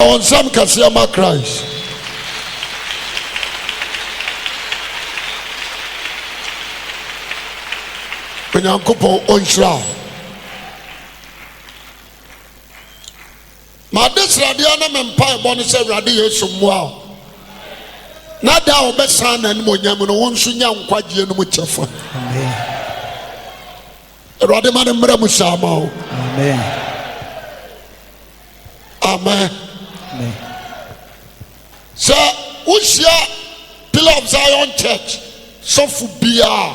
On some Kasiyama Christ. Onyankopɔn ɔnhyira. Ma desradeɛ na me mpa ɛbɔ ne sɛ Awurade Yesu mmoa. Na da ɔbɛsan na anim onyam no wo nso nya nkwagye no mu kyɛfa. Amen. Awurade ma ne mmara mu hyɛ ama wo. Amen. Amen. So, Ushia Pillar of Zion Church, Sofubia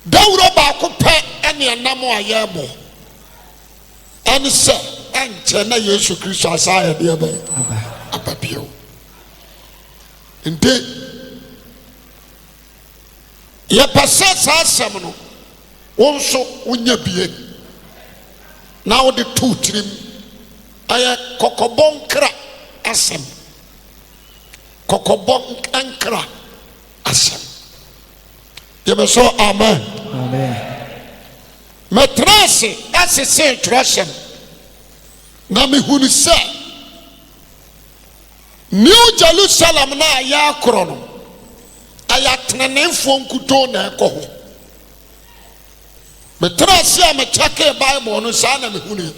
Dauro Bakupe, and Yanamo Ayabo, and sir, and Chena Yesu Christ as I had the other Abapio. Indeed, ye possess our seminal, also unya be now the two trim. Aya kokobon kra asem kokobon ankra asem yeme so amen metrase asese trashem na me hunu se New Jerusalem na aya krono aya tenenefo nkuto na ekoho metrase a me chake Bible no sa na me hunu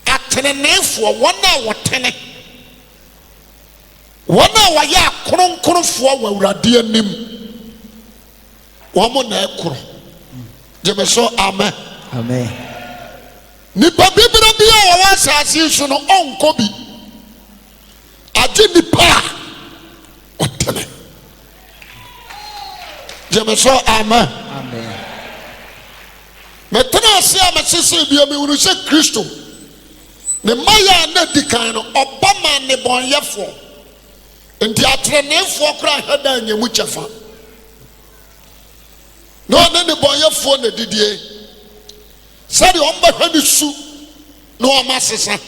atenenefo wona wotene wona waya kronkrofo wa Awurade anim womo na ekro jeme so amen amen nipa bibira bia wa asase so no onko bi age nipa wotene jeme so amen amen metena se a mesese bia me wonu se Kristo ne maya na dikan no obama ne bonyefo enti atrenefo kra hada nyemu chefa no ne bonyefo na didie sadi omba hadi su no amasesa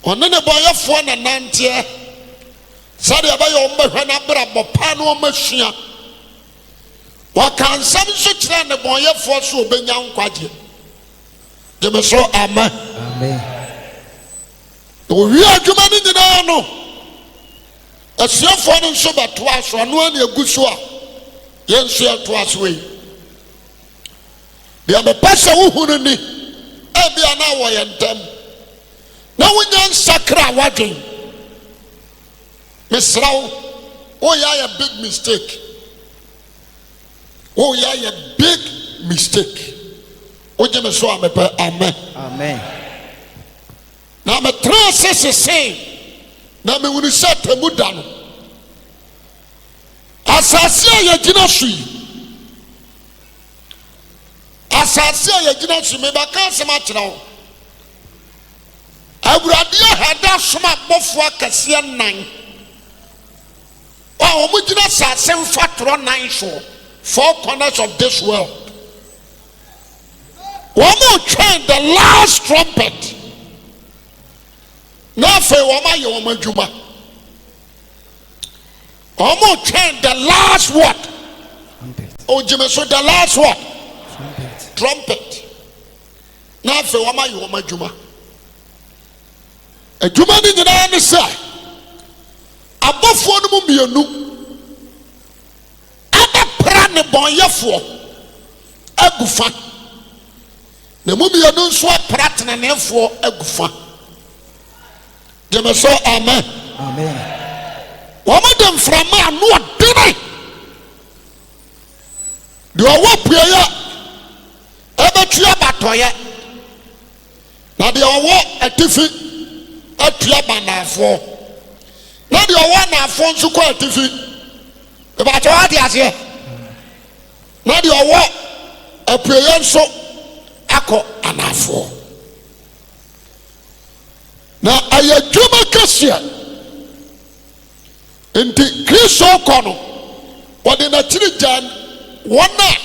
one ne bonyefo na nante sadi abaye omba hwana bra bopa no masua wakansam so kira ne bonyefo so obenya nkwagye jeme so amen amen we adwuma ni nyina no asiafo no so bato aso no ani aguso a yenso ato aso yi bia me pasa wo hunu ni e bia na wo yentem na wonya nsakra wadwen mesrawo o ya a big mistake o ya a big mistake o je me so amepe amen amen na me trase se na me woni sete muda no asase a yagina so yi asase a yagina so me ba kan sema kira wo Awurade hada soma bofo akase nan o mo gina asase mfatro nan so four corners of this world one more train the last trumpet na fe woma ye woma djuma omo train the last what trumpet o jime so the last what trumpet na fe woma ye woma djuma adjuma ni nyina ne sa abofo no mu mienu aba pra ne bonyefo agufa na mu mienu nso apra tenenefo agufa jeme so amen amen womadam frama no odene de owo puaya ebetua batoye na de owo atifi atua banafo na de owo nafo nso ko atifi e ba to ade ase na de owo apuaya nso akọ anafo na ayadwuma kasia enti Kristo kono wode na tiri jan wona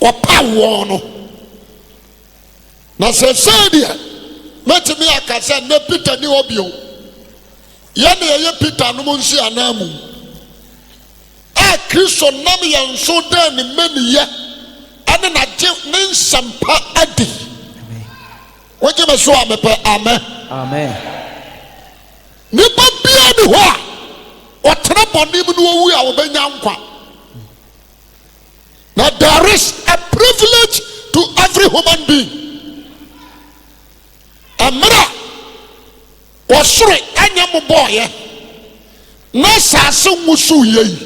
wapa wono na sesadia metimi akasa na Peter ni obio yɛne yɛyɛ Peter no mu nsi anamu a Kristo nam yɛn nso da ne maniyɛ ane na gye ne nsɛmpa adi wogye me so a mepɛ amen nipa bia ne hɔ a ɔtena bɔnem no wawu a wɔbɛnya nkwa na there is a privilege to every human being amra wɔsoro anya mo bɔɔyɛ na asase nwusu yɛyi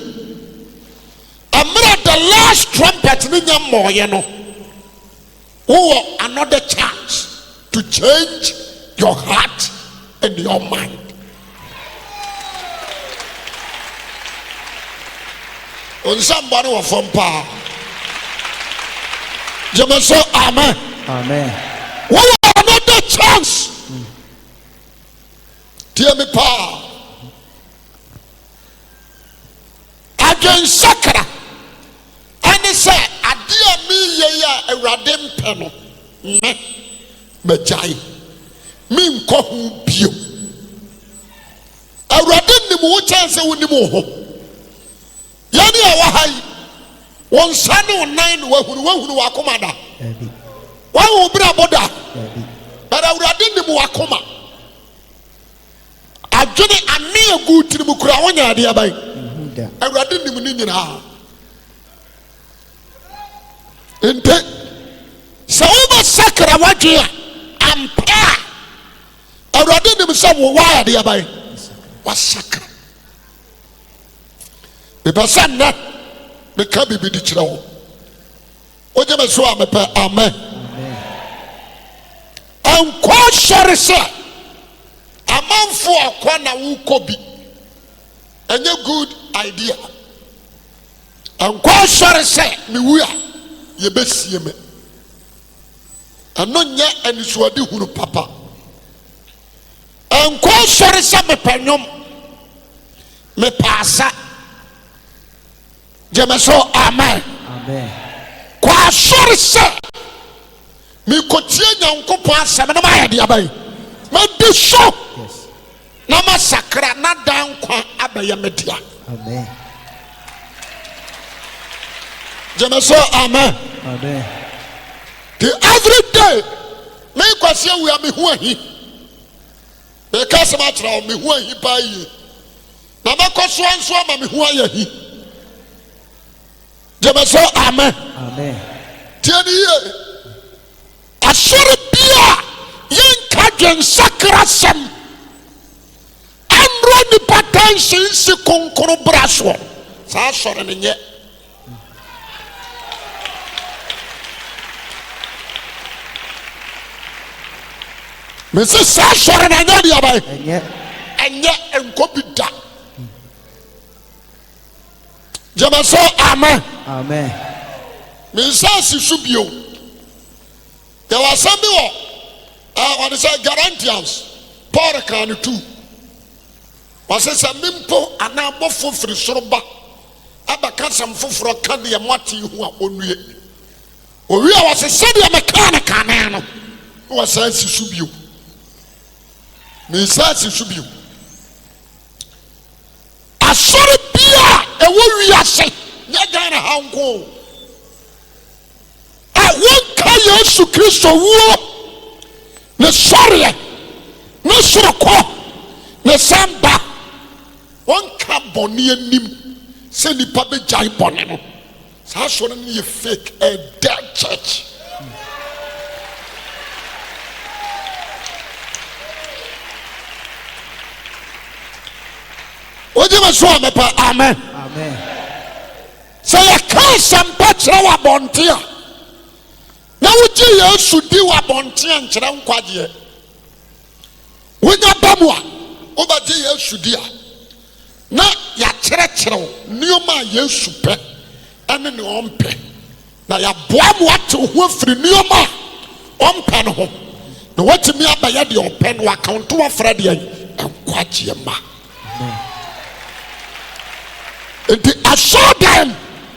amra the last trumpet ne nya mmɔɔyɛ no wowɔ another chance to change your heart and your mind. Onsambani wa fompa. Jama so amen. Amen. Wowɔ another chance. Dear me pa. Adwensakra. Ani sɛ adeɛ mi yɛ a Awurade mpɛ no me magyae me nkɔ ho bio Awurade nim wo chance wo nim wo ho yɛne a wɔ ha yi wɔn nsa ne wo nan ne wahunu wakoma da wahu brabɔ da but Awurade nim wakoma adwene ame agu tirim kura wonya adeɛ ban Awurade nim ne nyinaa nte sɛ wobɛsakra wadwe a ampa a Awurade nim sɛ wo wa adeɛ ban wasakra mepɛ sɛ nnɛ meka bibi di kyerɛ wo wogye me so a mepɛ amen ɛnkɔ sɔre sɛ amanfo akɔ na wokɔ bi ɛnyɛ good idea ɛnkɔ sɔre sɛ mewu a yɛbɛsie me ɛno nyɛ anisuade hunu papa ɛnkɔ sɔre sɛ mepɛ nnwom mepɛ asa gyeme so amen kɔ asɔre sɛ mekɔtie Nyankopɔn asɛm na mayɛ deɛ abayi madi so na masakra na da nkwa abɛyɛ me dea gyeme so amen the every day me kwasi awu a me ho ahi me ka sɛ ma kyerɛ wo me ho ahi pa yie na makɔ so anso ama me ho ayɛ hi gyeme so amen tie ne yie asɔre bia yɛnka dwensakra sɛm anrɔ nipa tanhye nsi konkro bra soɔ saa asɔre ne nyɛ mesi saa asɔre na nyɛ deɛ abae ɛnyɛ nkɔ bi da gyeme so amen mensa asi so bio yɛwɔ asɛm bi wɔ wɔde sɛ Galatians Paul kaa no tu wɔsɛ sɛ mempo anaa bɔfo firi soro ba abɛka sɛm foforɔ ka deɛ moate ho a ɔnnue owie a wɔsɛ sɛdeɛ mekaa ne kanea no na wɔsa asi so bio mensa asi so bio asɔre bia ɛwɔ wiase nyɛ Ghana ha nko a wɔnka Yesu Kristo wuo ne sɔreɛ ne sorokɔ ne samba wɔnka bɔne anim sɛ nipa bɛgyae bɔne no saa asɔre no yɛ fake a dead church wogye me so a mepɛ amen sɛ yɛka asɛmpa kyerɛ wɔ abɔnte a na wogye Yesu di wɔ abɔnte a nkyerɛ nkwagyeɛ wonya ba mu a wobɛgye Yesu di a na yɛakyerɛkyerɛ wo nneɔma a Yesu pɛ ɛne ne ɔmpɛ na yɛaboa mo ate wo ho afiri nneɔma a ɔmpɛ no ho na watumi abɛyɛ deɛ ɔpɛ no wakanto wafrɛ deɛ nkwagyeɛ ma nti I saw them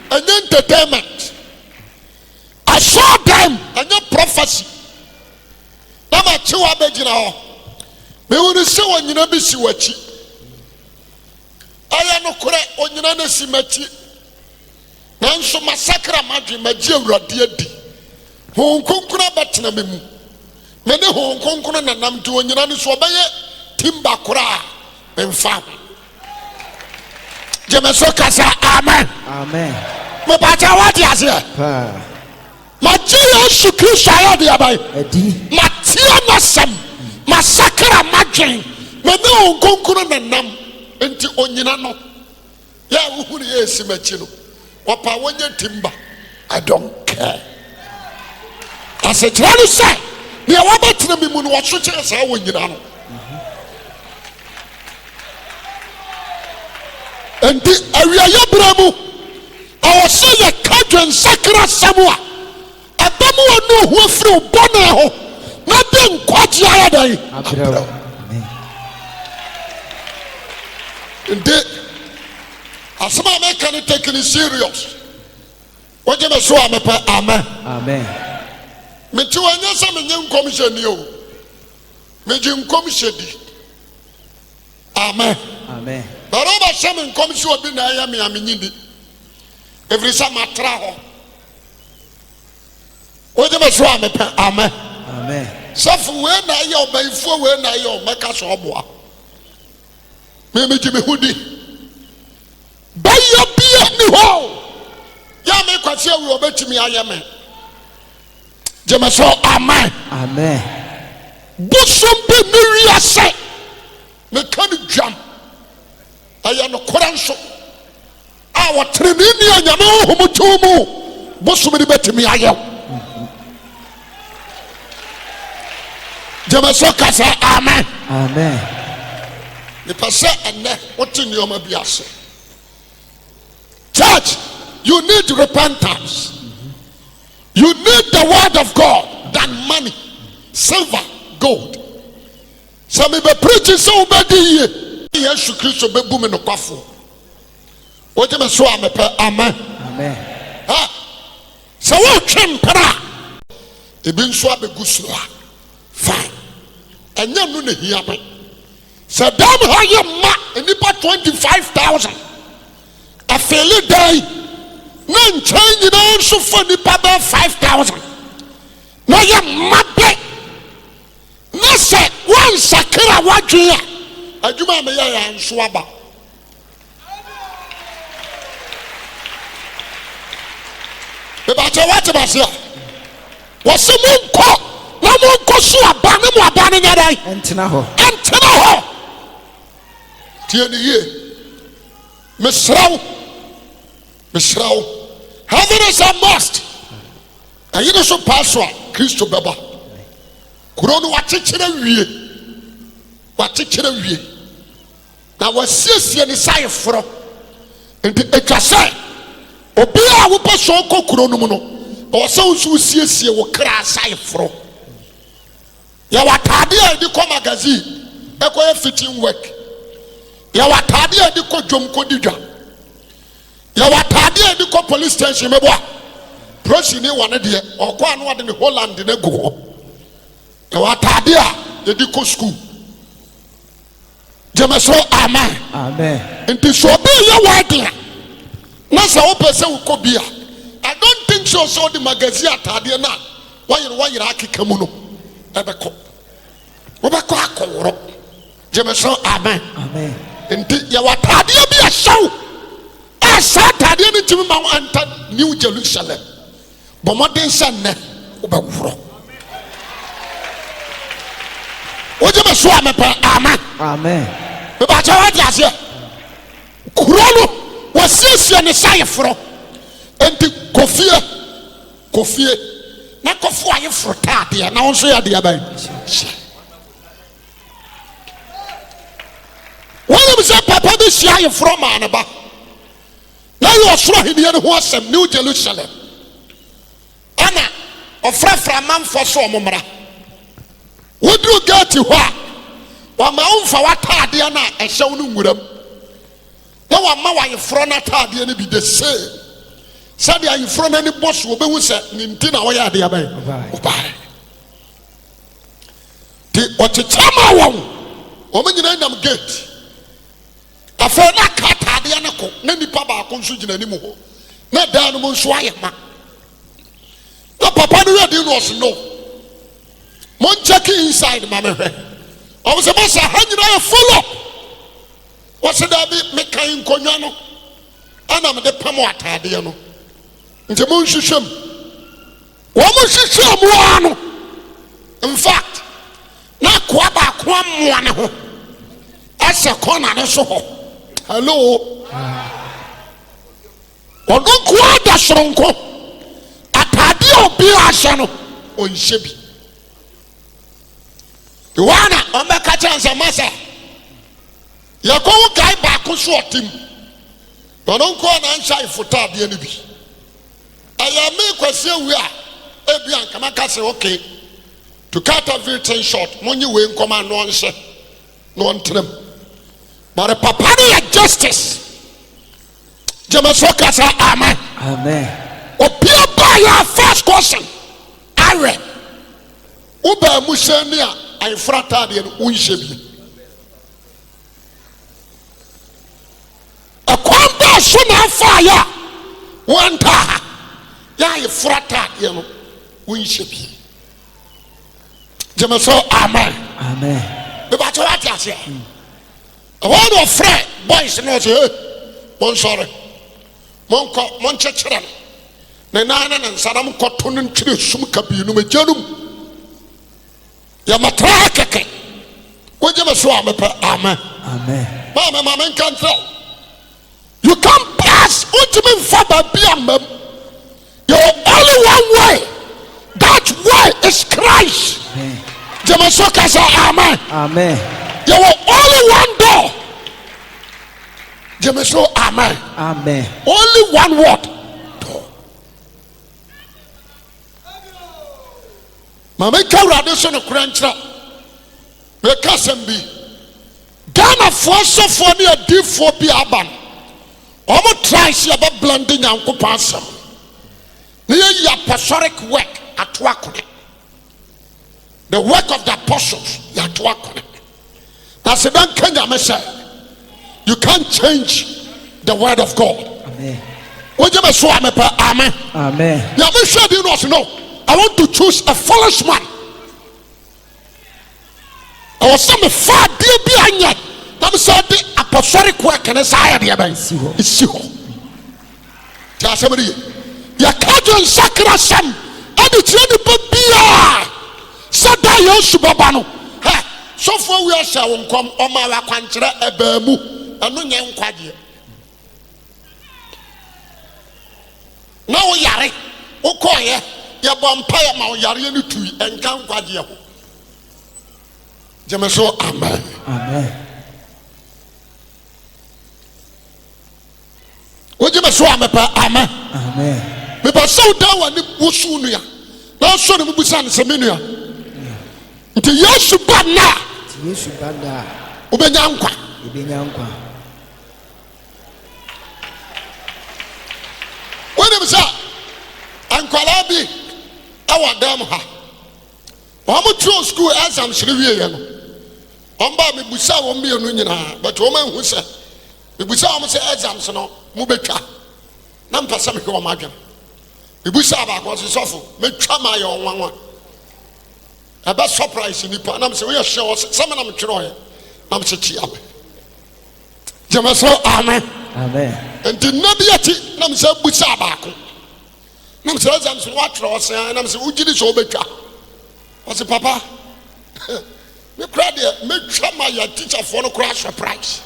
and entertainment. I saw them and your prophecy. Nama chiwa bejina ho. Me wonu se wanyina bi si wachi. aya no kore onyina na simachi nanso masakra madwe magie awurade adi hon konkona betena memu me ne hon konkona na nam de onyina ne so obaye timba kora memfa jemeso kasa amen Amen. me bacha wadi ase magie Yesu Kristo ayo de abai Edi. matia na sam masakra madwe me ne hon konkona na nam enti onyina no ya wuhuri Yesu machi no wapa wonye timba. I don't care. As a child say, the wabatna mi mun waso che say wonyina no. Enti awiaye bramu awose ye kadwen sakra samua adamu wonu hu afiri bone ho na de nkwaji ara dai Abrao. Enti asema make it take it serious. What you so am amen. Amen. Me ti wanya sa me nyem commission ni o. Me jim commission di. Amen. Amen. Baroba shame commission obi na ya me amenyidi. Every time atra ho. What you so am amen. Amen. Safu we na ya obaifo we na ya o meka so oboa. Me jim hudi. Bayo bia ni ho. Ya me kwase awi obetimi ayeme. Jemeso amen. Amen. Busumbe niria se. Me kan dwam. Aya no koranso. A wotreni ni anyame homutumu. Busumbe ni betimi ayew. Jemeso kasa amen. Amen. Me pese enne wotini oma biase. Church, you need repentance. You need the word of God than money, silver, gold. Some be preaching so bad here. Yes, Christ be booming no kwafo. What you so am amen. Amen. Ha. So what chempera? E bin so abegusua. Fine. Enya no ne hia me. So dam ha ye ma enipa 25,000. A fairly day. Nan change na so for the papa 5,000. Na ya mabe. Na se wan sakira wadwe a. Adwuma me ya nso aba. Be ba che what ba se. Wose munko na munko so aba na mu aba na nyadai. Entina ho. Entena ho. Tie ni ye. Mesraw. Heaven is a must. And you know so pastor Christo Baba. Kurono wachechire wie. Na wasiesie ni sai foro. Enti etwase. Obi a wo paso ko kurono mu no. O se unsu siesie wo kra sai foro. Ya watade a di ko magazine. Ekoye fitting work. Ya watade a di ko dwom ko didwa. Ya watade a di ko police station meboa. Prosi ni wane de okwa anu ade ni Holland na go ho. Ya watade a di ko school. Jemeso amen. Amen. Enti so be ya wade. Na sa wo pese wo ko bia. I don't think so the magazine atade na. Wayira akeka mu no. Ebeko. Wo be ko akoro. Jemeso amen. Amen. Enti ya watade bia shaw. Saturday ni timi ma enter New Jerusalem. But modern son ne obawuro. Oje be so amepa amen. Amen. Be ba cha wadi ase. Kurolo wasiesie ne sai foro. Enti kofie na kofu aye foro taade na won so ya de aban. When we say papa be sia aye foro ma na ba. Now you are trying to hear some New Jerusalem. Anna, of Fra man for so mumra. Would you get to what? One my own for what Tadiana and show no wood. No one my in front of Tadiana be the same. Sadia in front of any boss will be with Nintina or Yadia. What a chama one. Woman in them gate. I feel not cut. ataadeɛ no ko na nipa baako nso gyina anim hɔ na dan no mu nso ayɛ ma na papa no yɛ no ɔse no mon check inside ma mehwɛ ɔmo sɛ masa ha nyina yɛ follow wɔse da bi mekan nkonnwa no ana mede pam ataadeɛ no nti mo nhwehwɛ mu wɔn mo hwehwɛ mu ara no in fact na koa baako amoa ne ho ɛsɛ kɔna ne so hɔ hello ɔno koa da soronko ataadeɛ obi ahyɛ no ɔnhyɛ bi iwana ɔmbɛka kyerɛ nsɛ masa yɛkɔwo guy baako so ɔtem ɔno nkoa na nhyɛ ifotaadeɛ no bi ɛyɛ me kwasi awie a ebi ankama ka sɛ okay to cut everything short monye we nkɔma no ɔnhyɛ no ɔntenam but the papa no yɛ justice gyamaso kasa amen opia ba yɛ first question are woba mu hyɛ ne a ayefra taadeɛ no wonhyɛ bi ɛkwan ba so na afa yɛ wɔnta ha yɛ ayefra taadeɛ no wonhyɛ bi gyamaso amen bɛbɛkyɛ wate aseɛ ɛwɔ ne ɔfrɛ boys no ɔsɛ mon sorry monkɔ monkyɛkyerɛ no ne nan ne nsa na mokɔto no ntwere sum kabii no magya no mu yɛmatra kɛkɛ wogye me so a mepɛ amen ma menka ntrɛ you can pass wontimi mfa baabi amma m you're only one way that way is Christ gyamaso kasa amen you're only one door gyamaso amen only one word door mama kawrade so no kura nkyerɛ meka sɛm bi Ghanafoɔ sɔfoɔ ne adiifoɔ bi aba no ɔmo try sɛ yɛbɛblende Nyankopɔn asɛm na yɛyi apostolic work ato akone the work of the apostles yɛato akone na sɛ danka Nyame sɛ you can't change the word of God wogye me so a mepɛ amen Nyame hwɛ di no ɔse no I want to choose a foolish man I was some far dear be anya na say the apostolic work and say dear ben isi ho ja samari ya kajon sakra sam ade tie de bia sada yesu baba no ha so for we ahya wo nkom o ma wa kwankyere eba mu eno nye nkwaje na wo yare wo koye ya bompa ya ma wo yare ni tu enka nkwaje ho Jemaso amen Jemaso amen me ba so da wa ni wosu nua na so ne bubusa ne se menua nti yesu ba na obenya nkwa wona bisa ankwala bi awadam ha omo tro school exam hire wie ye no omba me busa wo me no nyina but wo man hu se me busa wo se exams no mo betwa na mpasa me ko ma adwen me busa ba ko se sofo metwa ma ye onwanwa aba surprise ni pa na me se we ye hye se me na me twero ye na me se tia me Jemaso amen enti nabiati na me se busa ba ko na me se exams no wa twero se na me se ugiri so betwa I said, Papa, me cried there, make sure my teacher for no crash surprise.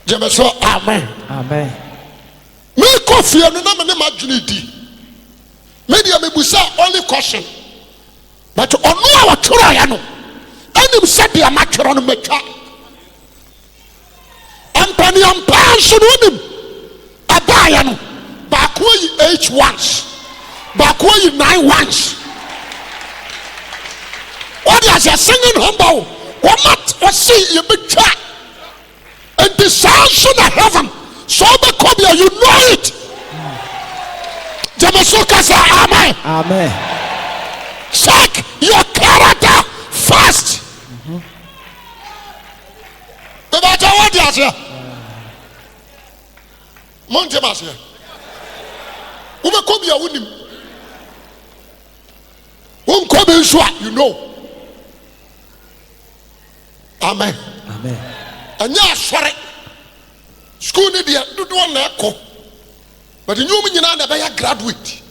Jemaso, amen. Me coffee and no man imagine. Maybe I may busa only caution. But on no our triano, and him said the amateur on me car. Ampany ampan should win him. Abayano, backway H once, backway 9 once. What is a singing humble? What not see you be chat and the sounds of heaven. So the cobia, you know it. Jamasoka say amen. Check your character first. No matter what you say. Monte Masia. Ube come here, wouldn't won't come in, you know. Amen. Amen. And yeah, sorry. School need to do one echo. But you mean never a graduate.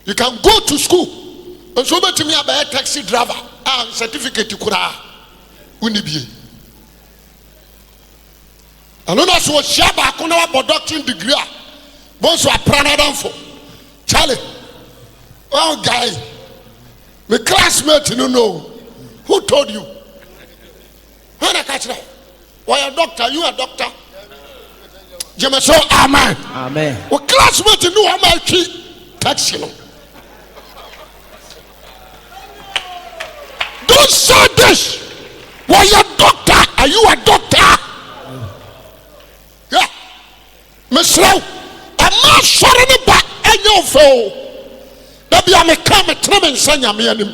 You can go to school and so much to me about a taxi driver and certificate to Kura. Unibi. And when I saw Shaba Kuna about doctrine degree, both were pranadam for Charlie. Oh, guy, my classmate, you know, who told you? When I catch that, why a doctor? You a doctor? Jimmy, so amen. Amen. Well, classmate, you know how much tax you know. Don't say this. Why a doctor? Are you a doctor? Yeah, Miss Rowe, I'm not sorry about any of you. Maybe I may come and tell me and send me him.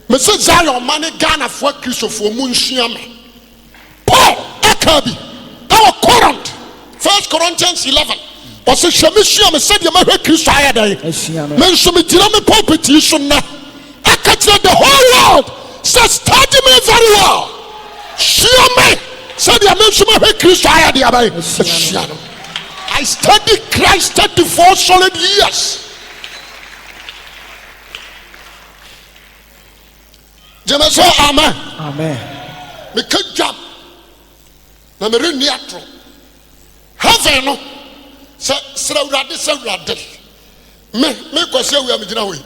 Mrs. Zion, money, Ghana for Christopher Munshiam. Paul, Akabi, our current, 1 Corinthians 11. Was a Shamisham said, you may have Christ. Mention me, Tilame competition. I catch the whole world. Says, study me very well. Shiame said, you mention me, Christ. I studied Christ 34 solid years. Jemma so amen. Amen. Me can jump. Na me ren niatro. Heaven no. Sra urade. Me kwase wi am gina hoyi.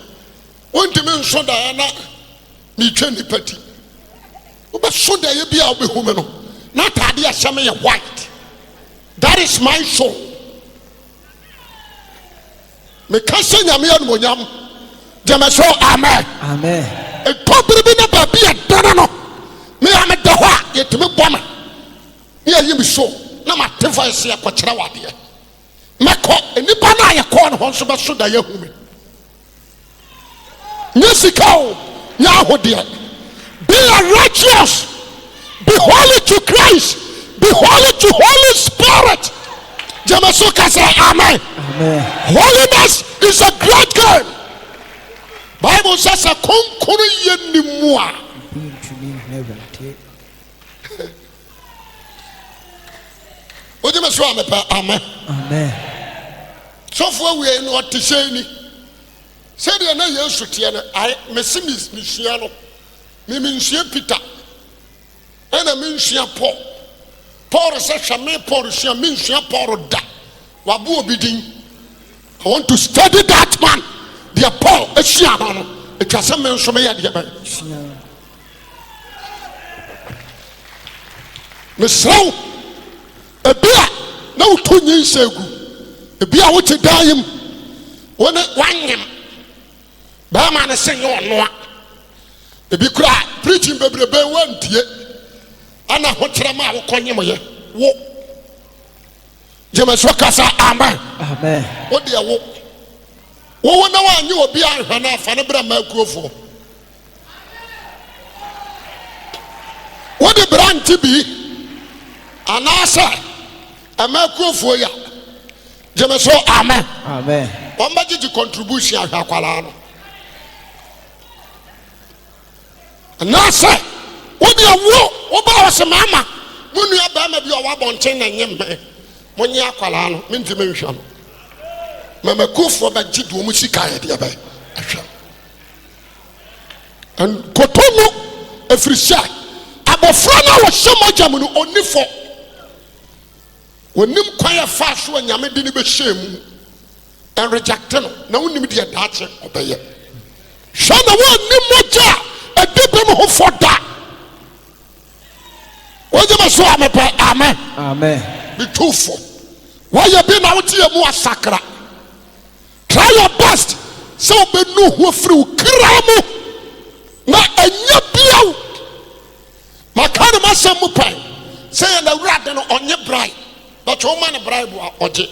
Wonti me nso da na ni twa ni pati. Wo be so da ye bia wo be hu me no. Na tade a hyame ye white. That is my soul. Me ka se nyame anumonyam. Jemma so amen. Amen. A topic in a baby at Danano. Me, I'm at the heart, yet to me, woman. Near you, so. No matter if I see a quatrawa dear. Mako, and Nipana, a corn horse of a soda, young woman. Nisico, now, dear. Be righteous. Be holy to Christ. Be holy to Holy Spirit. Jamasuka say, amen. Amen. Holiness is a great game. Bible says a konkuru yenni mua. Odi me so amepa amen. Amen. So for we no what to say ni. Say the na Yesu tie no I mesi misua no. Me nsua Peter. Ena me nsua Paul. Paul say hwame Paul nsua me nsua Paul da. Wabu obidin. I want to study that man. Dear Paul, a shiano, a casaman from me at the other. Miss Rowe, a beer, no 2 years ago. A beer which a dime when it wang him. Barman is saying, oh, no. The big cry, preaching baby, went yet. And I want to ma call him here. Walk. James Wakasa, amen. Amen. What do you walk? Wo na wa nyi obi ahwa na afa ne bra makrofo wo de branch bi anasa amakrofo ya jeme so amen. Amen. Won ba gigi contribution ahwa kwala no anasa wo de wo ba wa se mama munu aba ma bi o wa bonten na nyemme monyi akwala no mentime nhwa no Mama Kufo ba jidu omu sika ye de ba ahwa and kotono efrisha abofra na wo hyemagya mu no onifo wonim kwan ya fa so anyame de ne be hyemu and reject no na wonim de daache obeye hwa na wonim mogya adibem ho foda wojema so amepa amen. Amen. Bitufo why be na wotie mu asakra. Try your best. So be no who free kramu na enya biaw. Makana masemu pai. Say na wrade no onye bribe. But o man bribe wa oje.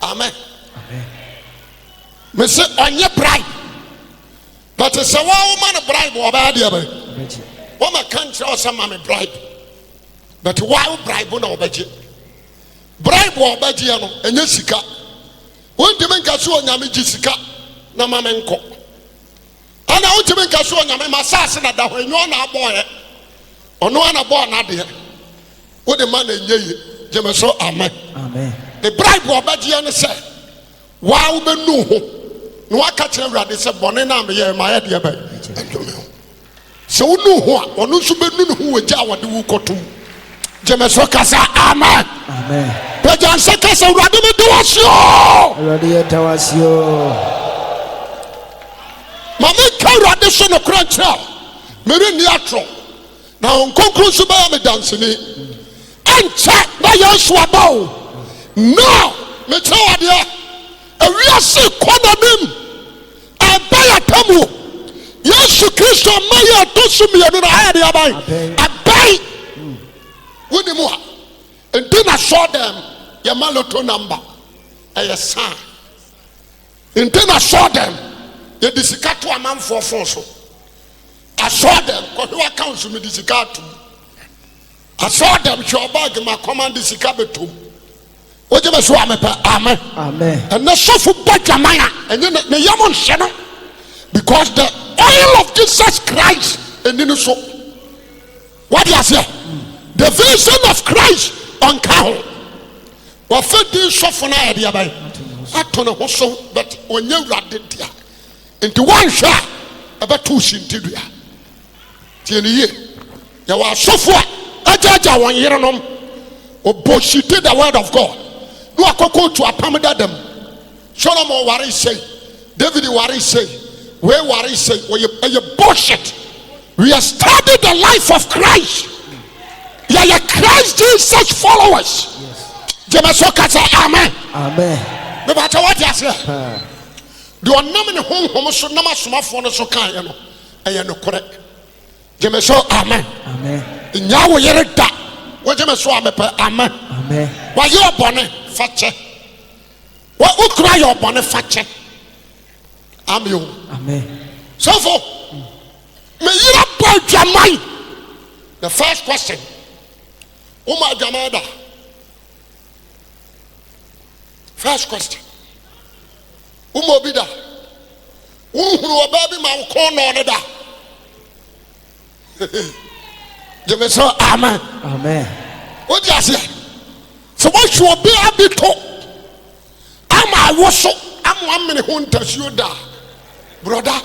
Amen. Amen. Me say onye bribe. But say wa o man bribe wa ba dia ba. Wo ma kan try o say ma me bribe. but why bribe na obeje bribe obeje no enye sika wontime nka so onyame gi sika na mamenko ana wontime nka so onyame masase na da ho enyo na aboye ono ana bo na de wo de man enye jeme so amen the bribe obeje no say wa wo benu ho no aka kire urade se bone na me ye ma ye de ba so wonu ho a ono nso benu no ho wagya wode wo kotum jeme so kasa amen Pejan se kasa urade me dawasio urade dawasio mama ka urade so no krantra me ni atro na onkonkro so ba me danseni ancha na yesu abawo no me tawade awiase konanim abaya tamu yesu kristo maya tosumi no na ayade abai abai woni mu a enti na show them your maloto number a sign enti na show them ye disikato amanfo fon so I saw them ko who accounts me disikato I saw them show bag ma command disikabetum oje me so amepa amen and na so fu bajamaya and ne yamon hye because the oil of Jesus Christ and in so what do you say the vision of Christ on cow wa fedi sofo na ya dia bai atono ho so but onye wrade dia into one shot abeto shintidua tie ne ye ya wa sofo ajaja won yerenom oboshite the word of God no akoko to apam dadam Solomon wari say David wari say we wari say we bullshit we have studied the life of Christ. Yeah, Christ Jesus followers. Yes. Amen. Amen. Me ba ta what you say? Do onam ne honhom so nam asomafo no so kan ye no. Eye no correct. Jemeso amen. Amen. Nya wo yere da. Wo jemeso amepa amen. Amen. Wa ye obone fache. Wa ukura ye obone fache. Amen. Amen. So for me yira pa jamai. The first question. Uma jamada. First question. Uma obida. Uhuru obabi ma ukono ne da. Jemeso amen. Amen. What you say? So what you be abito. Ama woso am 1 minute hunta da. Brother,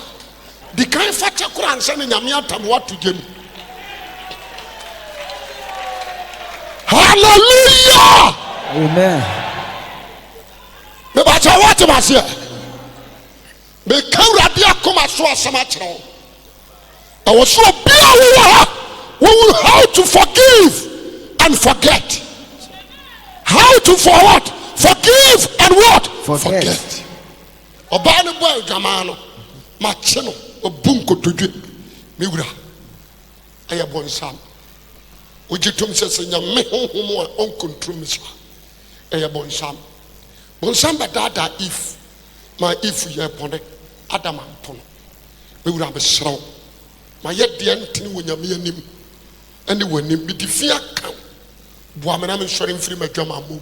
the kind facha Quran say nyame atam what to gem. Hallelujah. Amen. Me ba cha what ma say. Me kan rade akoma so asama kire. I was so we will how to forgive and forget. How to forward, forgive and what? Forget. Obani boy jamano macheno obum kotodwe mewura aya bonsam ojitum sese nyame honhom a on control me so aya bonsam badada if my if ye pone adam ampono mewura besrew my yet de antini wonyame anim ene wanim bi difia kan boa me na me sori mfiri madwama mom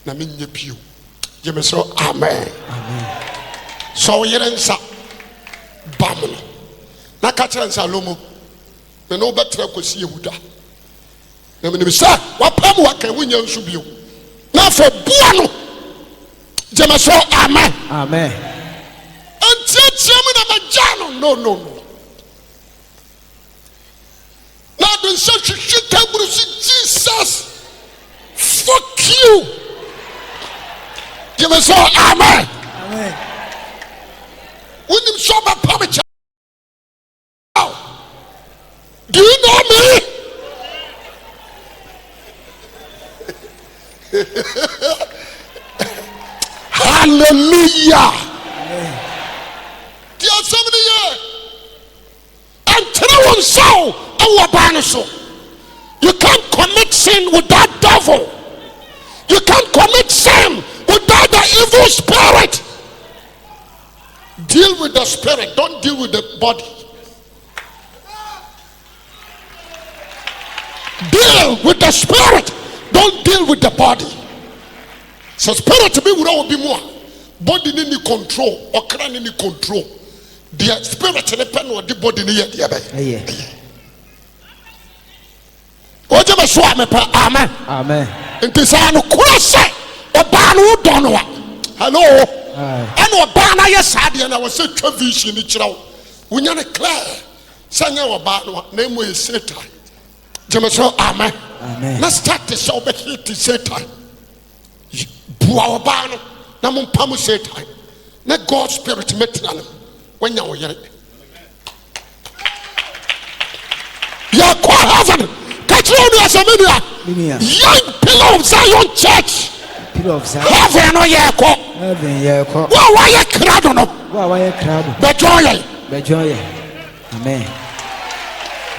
na me nya pio je me so amen. Amen. So yerensa bamno na ka kire nsa lomo me no betre kwesi yehuda na me bisa wapam wakan wonya nsu bio na fa bua no je me so amen. Amen. Antia me na majano no na do so twitwa buru si Jesus fuck you. Je me so amen. Amen. When you saw my public, do you know me? Hallelujah. There are so many years. And tell so our baniso. You can't commit sin with that devil. You can't commit sin without the evil spirit. Deal with the spirit, don't deal with the body. Deal deal with the spirit, don't deal with the body. So spirit be will be more. Body need control, or can need control. The spirit in the pen or the body need what you must swam. Amen. Amen. It is an cross. A ban who don't know. Hello. And what ban yes, and I was such a vision in each other. When you're clear, sang our ban, name is Satan. Jamaso, amen. Amen. Let's start the show, but hit the Satan. Bua ban, Namun Pamu Satan. Let God's spirit meet them when you're here. You're quite heaven. Catch you as a media. Young pillar of Zion Church. Pillar of Zion. Heaven or Yako. Heaven, Yako. Why are you crowd on? Why are you crowd? Bejoy. Amen.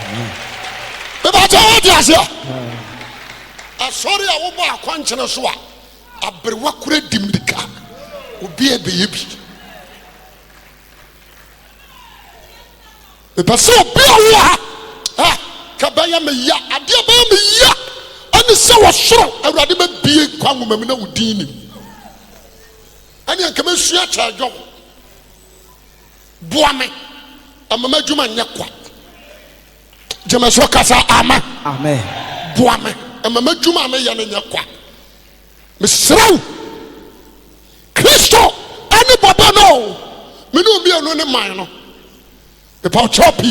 Amen. I sorry, I won't buy a conscience. So I bring what could dimdika would be a baby. The person be Kabaya me ya, adia ba me ya. Ani se wo soro, awurade ma bie kwangu ma me na wudini. Ani anka me sua cha adwo. Boa me. Amama djuma nya kwa. Jema so kasa ama. Amen. Boa me. Amama djuma me ya nya kwa. Me sraw. Kristo ani baba no. Me no bi anu ne man no. Me pa chopi.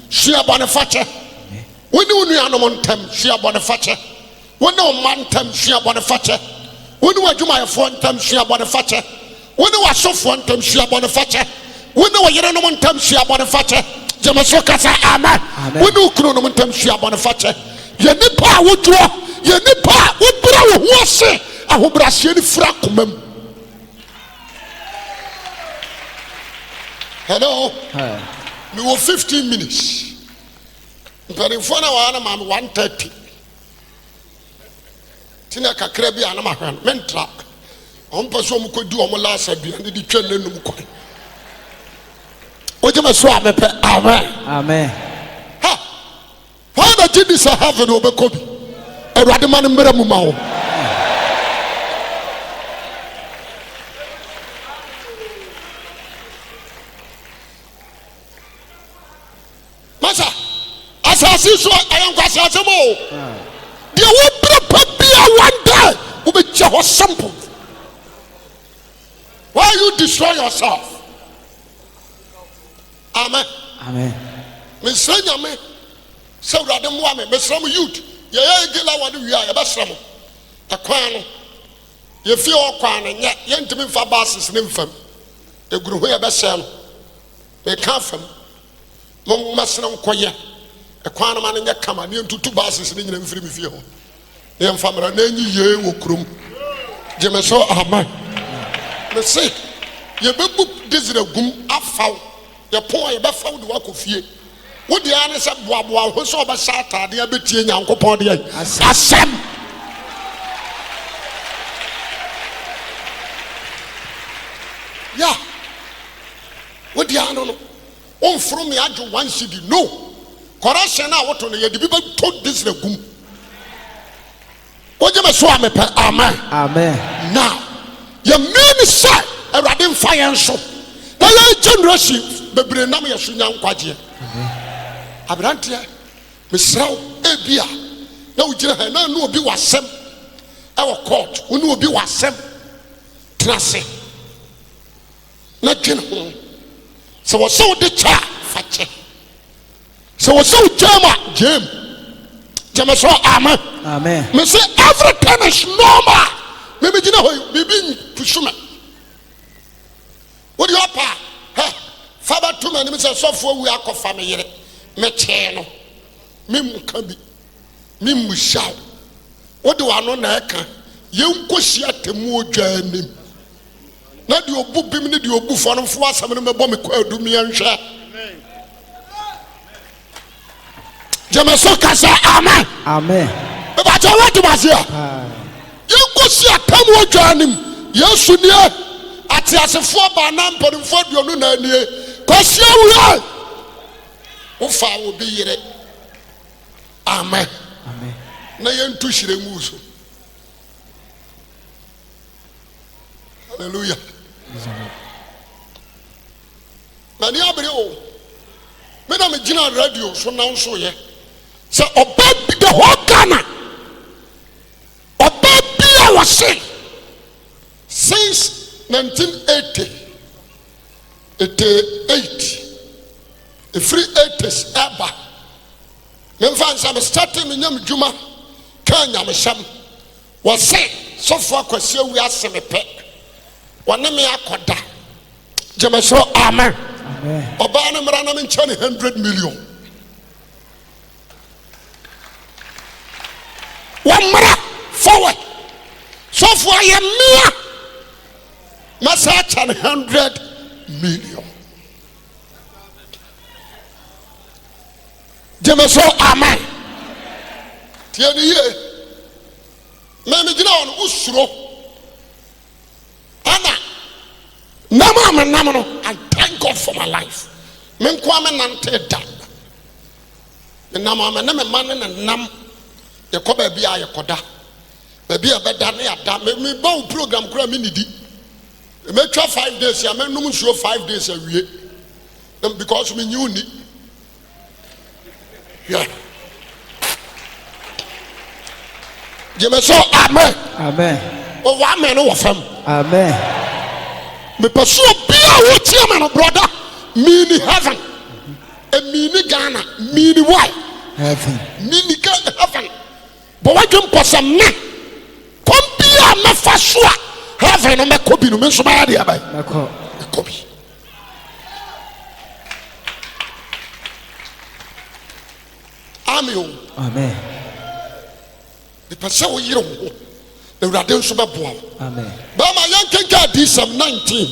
Shia Boniface. When you knew Anomontem, Shia Boniface. When no man tem, Shia Boniface. When you were Jumaya Fontem, Shia Boniface. When you were so Fontem, Shia Boniface. When you were Yenomontem, Shia Boniface. Jamasokasa, amen. When you Chronomontem, Shia Boniface. Yenipa would draw, Yenipa would blow, was it? I will brush any fracumum. Hello? We were 15 minutes. But in front of our 1:30. Tina Kakrebi and Amahan, Mentra. On person could do on last and the children. What you must swap? Amen. Amen. Ha! Why the Jesus have an overcopy? A radaman and Meramumao. Masa, as I see so, I am Gasamo. There will be one day will be just simple. Why you destroy yourself? Amen. Amen. Miss Yame, so that the woman, Miss Ram youth, Yagila, what do you are, a Basram, a crown, you feel a crown, and yet, young to me for basses, nymph, a grew here, Bassam, they come from. Mong masram koye e kwana man nya kama ne ntutu basis ne nyina mfiri mfie ho ne mfamra na nyi ye wo krum jeme so amen me say ye bebu desire gum afaw ye pon ye befaw de wakofie wo de ane se boaboa ho so oba sha atade abetie nyankopon de asem ya wo de ane no on from me ajo one city no correction na what on ye the people told this the gum what you so amen amen now your minister erade fire so na your generation bebre nam ye so nyan kwaje abrante misraw ebia na ujira ha na no obi wasem e wo court unu obi wasem trase na twin ho. So what's so the cha fache. So what's so jama jam. Jama so amen. Amen. Me say everything is normal. Maybe you know maybe pushuma. What do you pa? Hey, Father to me say so for we are family. Me che no. Me muka bi. Me mushaw. What do I know na eka? Ye nkosi atemu odwanim. Na di obu bim ni di obu fo no fo asam no mebo me kwa adu mi anhwe Jamaso kasa amen amen be ba tawo to basia yenkosi atamu odwanim yesu nie ati asefo ba na mpadumfo duonu na anie kwasia wo wo fa wo bi yire amen amen na yentu hire ngu so. Hallelujah. Na ni abere o. Me na me gina radio so na nso ye. Se oba bi the whole Ghana. Oba bi a wase. Since 1980. 88. The free 80s ever. Memfansa me starting me nyam djuma Kenya me sham. Was say so for kwase wi aseme pe. Wone me akoda. Jeme so amen. Amen. Oba na mra na me nchane 100 million. Wamra forward. So for ye mia. Masa chan 100 million. Jeme so amen. Tieni ye. Me gina on usuro. Ana. Nama I thank God for my life. Men kwa me nante da. Nama me na me man na nam. Ye ko ba bia ye koda. Ba bia be da na ya da. Me ba program kura me nidi. Me twa 5 days ya me num nsuo 5 days awie. Because me knew ni. Yeah. Jeme so amen. Amen. Oh, wa me no wafam. Amen. Me pursue bia wo tie me brother. Mini heaven. A mini Ghana. Mini why? Heaven. Mini heaven. But what you posam me? Kom bia me fa so heaven no me kobi no me so ba ya dia bai. Me kobi. Amen. Amen. The person we hear the Radin Subabuam. Amen. Bama Yankenka Adisam 19.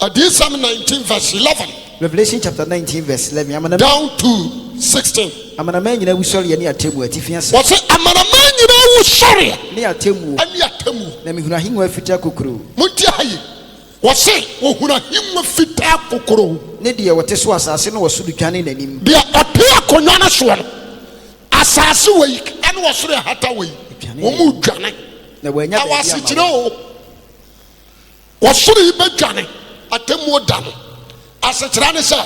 Adisam 19 verse 11. Revelation chapter 19 verse 11. Down to 16. Amanaman you sorry any atemu atifias. What's it? Amanaman you sorry. Ni atemu. Ani atemu. Na mihuna hinwa fita kokoro. Mutiayi. What's it? Ohuna hinwa fita kokoro. Ne dia wote so asase no wosudu twane nanim. Dia ote akonwa na so no. Asase wei ene wosoro hata wei. Omu dwane. Na wanya be dia. Wosoro yi be dwane. Atemu da no. Asekira ne se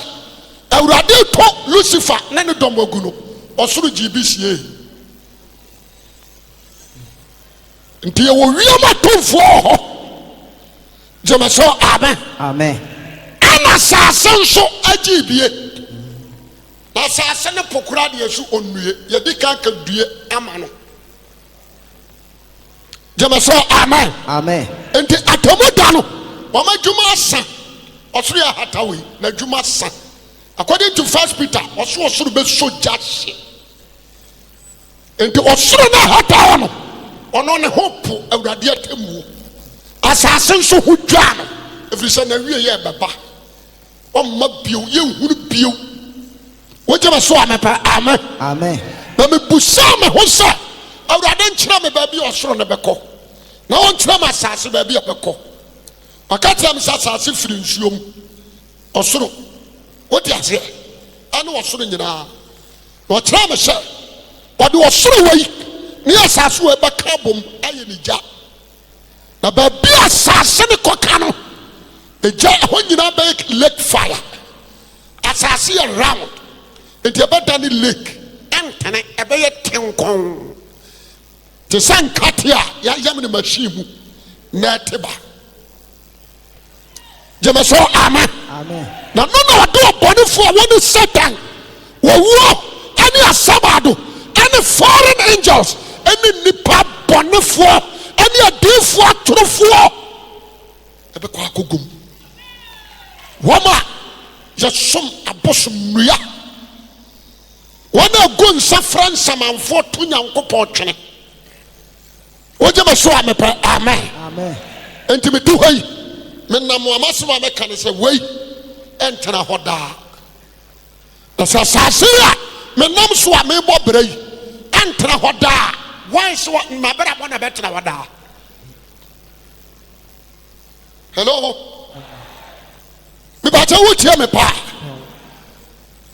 Awurade to Lucifer na ne dom agu no. Osoro GBCA. Nti ye wo wiama tonfo ho. Jeme so amen. Amen. Ana sasen so agibie. Na sasen ne pokura de yesu onue. Ye di kan ka due ama no. Jeme so amen. Amen. Nti atomoda no. Mama djuma asa. Osoro ya hatawe na djuma sa. According to 1 Peter, osoro be so jashi. Nti osoro na hatawe no. Ono ne hope Awurade atemu. Assassin so who dwan. If you say na wie ye baba. O ma bio ye hunu bio. Wo je so amepa amen. Amen. Na me busa me ho sa. Awurade nkyira me ba bi osoro ne beko. Na won kyira me asase ba bi obeko. Akati am asase firi nsuom. Osoro. Wo ti ase. Ane osoro nyina. Na kyira me se. Wo de osoro wai. Ni asase we beka bom aye ni ja. Na baby asase ne koka no eja ho nyina be lake fire asase around it ebeda ni lake entene ebe ye tenkon te san katia ya yam ne machine mu na teba jeme so amen. Amen. Na no do bonifo woni Satan wo wo ani asabado any foreign angels any nipa bonifo any a diffu atrofo ebe kwa kogum wama yesum abosom nua wana go nsa fransa manfo to nyankopɔ twene woje me so amepa amen. Amen. Enti me tu hoyi me nam amasoma me kan se wei entena hoda na sasase a me nam so a me bɔ brai entena hoda once my brother wanna better wada. Hello. Me bata wuti me pa.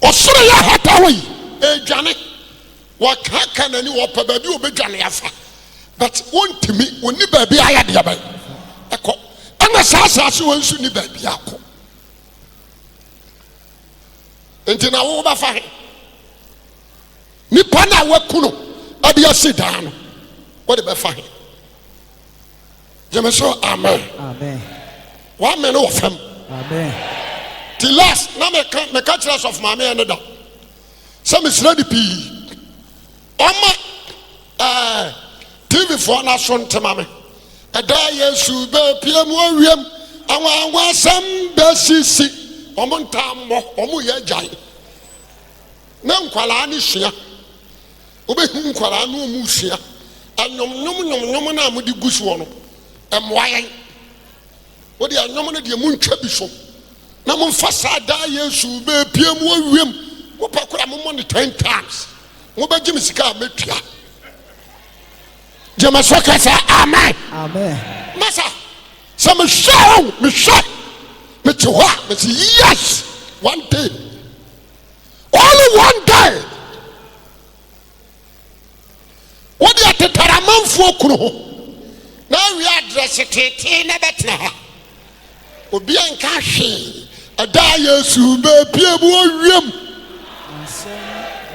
Osoro ya hata wi. E dwane. wakaka nani wopa baabi obedwane afa but wontimi woni baabi ayɛ de abai ɛkɔ ana saasase wonsu ni baabi akɔ enti na wo ba fa he nipa na wakuno ade asida no wo de ba fa he jemeso amen Amen. wa me no fam Amen. the last na me catch us of mama ene da some is ready pi oma TV for na so ntema me eda yesu be pie mu awiem awanwa sam be sisi omo ntammo omo ye jai na nkwala ni hia obehu nkwala no mu hia anyom na amudi gusu wo no emwayen wodi anyom no de mu ntwa bi so na mo mfasa da yesu be pie mu awiem wo pakura mo money 10 times wo ba gimi sika metua jema soka sa amen masa some show me shot me twa me yes one day only one day what the tetaramanfo kuro na we address tete na betna ha obi anka hwe ada yesu be pie bu owiem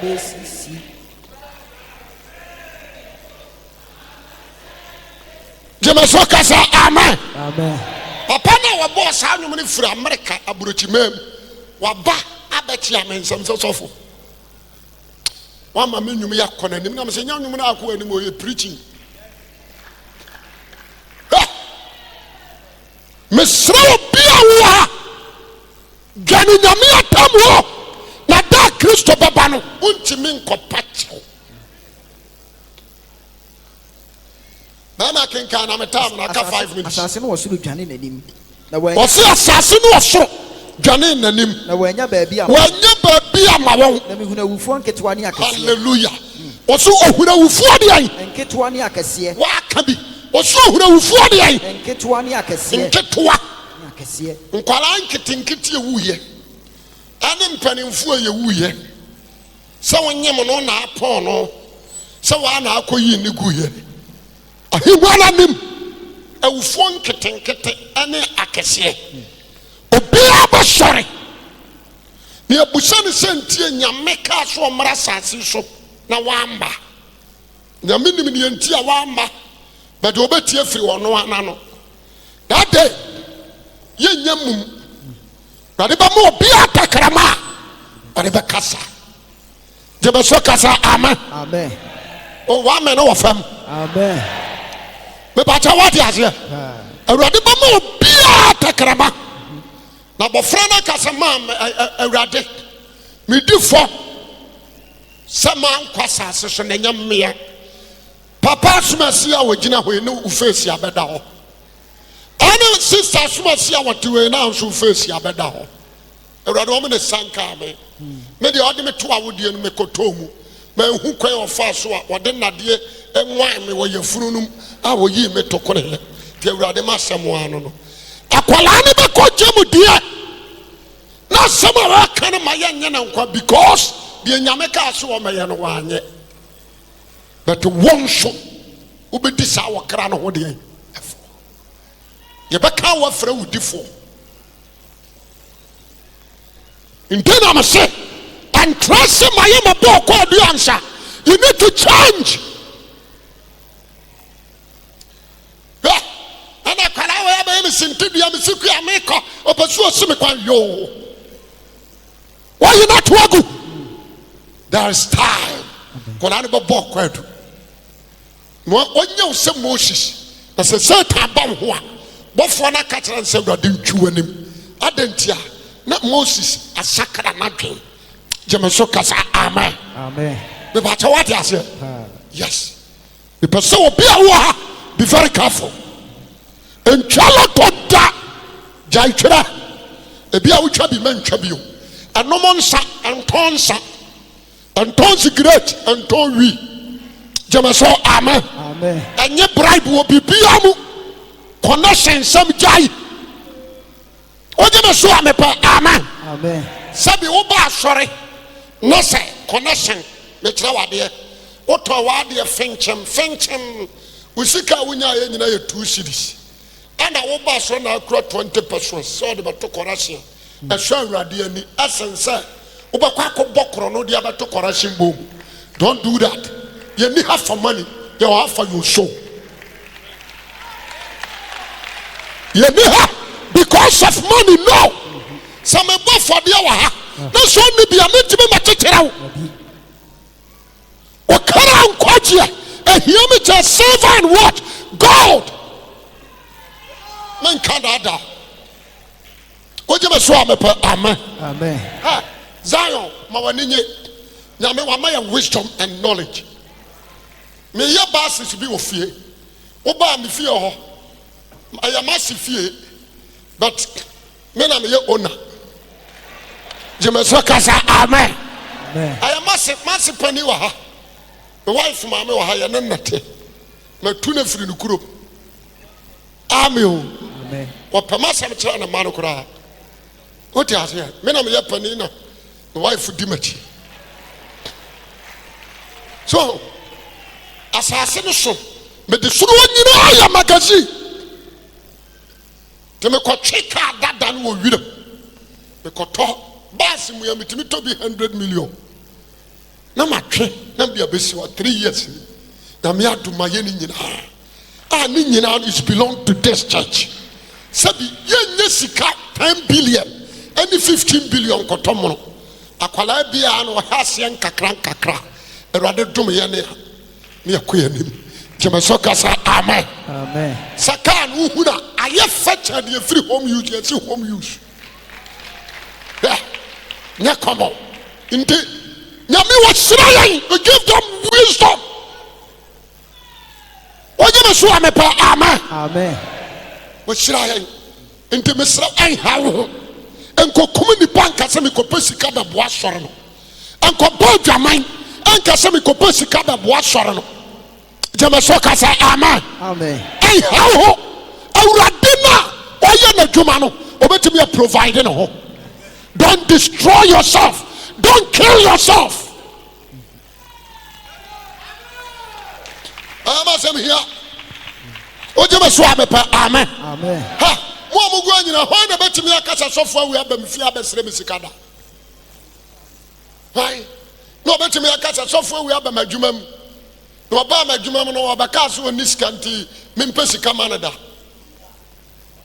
BCC. Jemeso kasa amen. Amen. Papa na wa boss anum ni fura America aburochimem wa ba abeti amensam sofo. Wa ma menum ya kona nim na me se nyanyum na akọ anim o ye preaching. Mesro bia wa gani nyame atamu na da Kristo baba no untimi nkopacho. Nana kenka na metam na ka 5 minutes. Asase no wasuru dwane nanim. Na wa Osi asase no wasoro dwane nanim. Na wanya baabi a. Wanya baabi a ma won. Na mehuna wufo nketewa ne akese. Hallelujah. Oso ohura wufo de an. Nketewa ne akese. Wa ka bi. Oso ohura wufo de an. Nketewa ne akese. Nketewa. Ne akese. Nkwala nketinketi ewuye. Ane mpanimfo ye wuye. Se wonyem no na apon no. Se wa na akoyi ni guye. Ahimwana nim ewufo nketenkete ane akese obi abasore ne abusa ne sentie nyame ka so omra sase so na wamba nyame nim ne ntia wamba but obeti afiri ono ana no that day yenyamum bade ba mo obi atakrama bade ba kasa jebe so kasa amen Amen. o wa me no wafam Amen. me bacha what ya here awurade ba mo bia takrama na bofra na kasama awurade me difo sama nkwasa so na nyamia papa sumasi a wagina ho ne ufesi abeda ho ana sister sumasi a watiwe na nso ufesi abeda ho awurade o me ne sanka me de ode me to awodie no me kotomu ma hu kwan ofa so a wode nade enwan me wo yafurunum a wo yi me tokore de awurade ma semo ano no akwala ne be ko gemu die na sema wa kan ma yenye na nkwa because de nyame ka so wo meye no wanye but won so obedi sa wo kra no ho de afo ye be ka wo fra udifo intena ma se and trust my yama boko do answer you need to change ana kala wa ba mi sintidua mi siku ya meko opesu osimi kwan yo why you not wagu there is time kona ne boko adu mo onye usem Moses na se Satan ba ho a bofo na ka kira nse Awurade ntwu anim adantia na Moses asakara na dwen jemeso kasa amen Amen. me bacha what you say yes the person will be a be very careful and chala to da jai twera e bia wo twa bi man twa bi o anomonsa antonsa antonsi great anton wi jemeso amen Amen. enye bribe wo bibia mu connection sam jai o jemeso amepa amen Amen. sabi wo ba sore no say connection me kira wade Oto wade fenchem usika wunya ye nyina ye 2 cities ana wo ba so na akura 20 pesos so de beto correction e so awurade ani asense wo ba kwa akobokro no de abeto correction bom. Don't do that. You need half for money, you have for your show. You need half because of money. No, some above for the hour. That's only be a minimum material. Okara unkwaji, and hear me just silver and what gold. Man Canada. What you must swam per amen. Amen. Zion, Mawaninye, Yame Wamaya wisdom and knowledge. Me ya basis be of fear. Oba me fear ho. I am massive fear, but men am your owner. Jemesoka amen. I am massive penny wa ha. The wife mama wa ha ya nante. Me tuna firi nukuro. Amen. Amen. Wa pamasa me tira na manu kura. What you say? Men am your penny na. The wife dimachi. So asase no so me de suru nyina ya magazine te me ko tweka dada no wo wirem me ko to bas mu ya metimi to bi 100 million na matwe na bia besi wa 3 years na me aduma ye ni nyina ni nyina is belong to this church sabi ye nya sika 10 billion any 15 billion ko to mo akwala bia no hase nkakra erade dum ye ne me akoyanim Jemesoka say amen. Amen. Sakan uhuna aye fecha de free home use ye see home use. Yeah. Nya come on. Inte nyame wa sirayen to give them wisdom. Oje me so amepa amen. Amen. Wa sirayen inte me sira en hawo. Enko komi ni banka se me ko pesika da boa sore no. Enko bo dwaman enka se me ko pesika da boa sore no. Jemesoka say amen. Amen. Hey, how awuradina oye na dwuma no obetimi provide no. Don't destroy yourself. Don't kill yourself. Am here. O Jemeso amepa amen. Amen. Ha, mo amugu anyina ho na betimi akasa sofo we abamfi abesere misikada. Why? No betimi akasa sofo we abamadwuma mu. No ba ma dwuma no obaka so oni skanti mempesi kamanada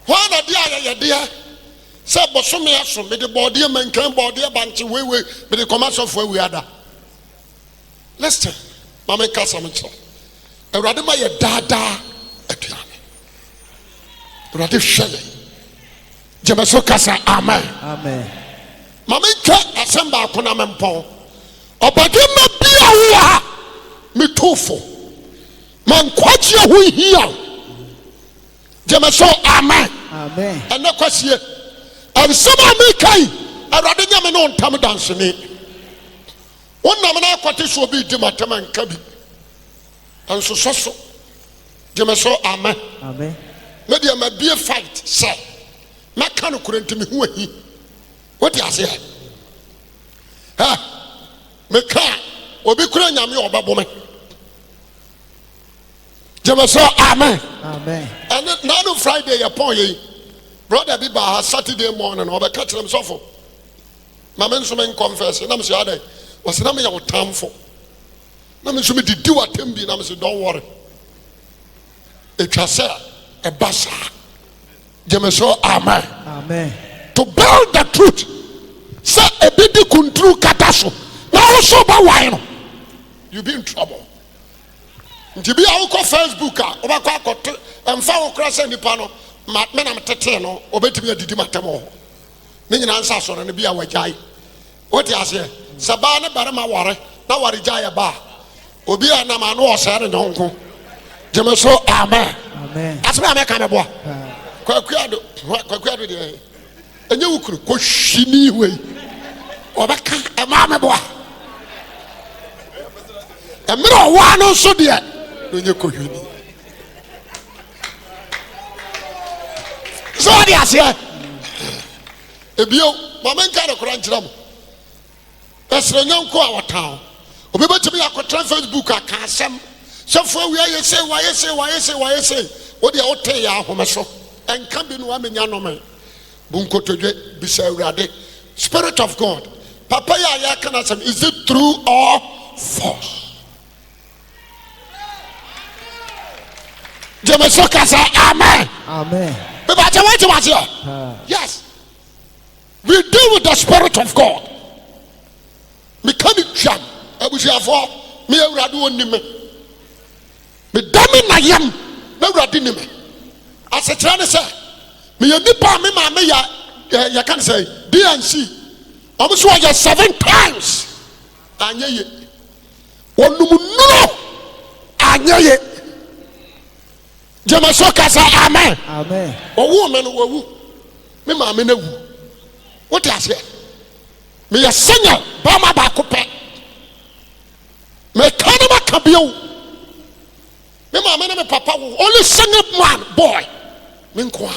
wana dia ya dia se bosome aso me de bode mankan bode banche wewe me de commercial for we ada. Listen mama kasa me cho awrade ma ye dada aduane awrade hwele Jemesoka say amen. Amen. Mama ka asamba akona mempo obade ma bia wo me tofo man kwachi hu hia Jemeso amen. Amen. And na kwasie and some me kai awrade nyame no ntam dance ni wonnam na akwate so bi di matama nka bi anso soso Jemeso amen. Amen. Me dia ma bie fight say maka no kurantimi hu ahi what you say ha me ka obi kura nyame obabo me Jemeso amen. Amen. And now no Friday upon ye brother be ba Saturday morning oba catch them suffer mama nso men confess na me say ade was na me ya wotamfo na me nso me didi watem bi na me say don't worry etwa say e basa Jemeso amen. Amen. To build the truth say e bi di kuntru kataso na also ba wine you be in trouble. Ntibi a woko Facebook a obakwa akoto emfa wo kra se nipa no me na metete no obetimi adidi matem ho ne nyina nsa so no ne bia wagyae wote ase saba ne bare ma wore na wore gyae ba obi a na ma no osere nyonko Jemeso amen. Amen. Asema me ka me boa kwakuado de enye wukuru ko hwini we obaka e ma me boa emiro wa no so de onye ko hwini so de ase ebio mama nka de kora nkiram esre nyonko a wotaw obi betimi akotra Facebook aka asem sefo wi aye say why say wo de wote ya ahome so enka bi no amenya no me bunkotodwe bisa awurade Spirit of God papa ya kana asem is it true or false? Jemesoka say amen. Amen. Yes. We deal with the Spirit of God. Me can jam. Abusiafo me awurade woni me. Me dami na yam na awurade ni me. Asetra ne say me yanipa me ma me ya can say DNC. Omo so ya 7 times. Anyeye. Onum no. Anyeye. Jemesoka say amen. Amen. Owu me no wawu. Me ma me na wu. What is it? Me a singer, Bama Bakupe. Me Kanama Kabio. Me mama me papa only singer man boy. Minkwa.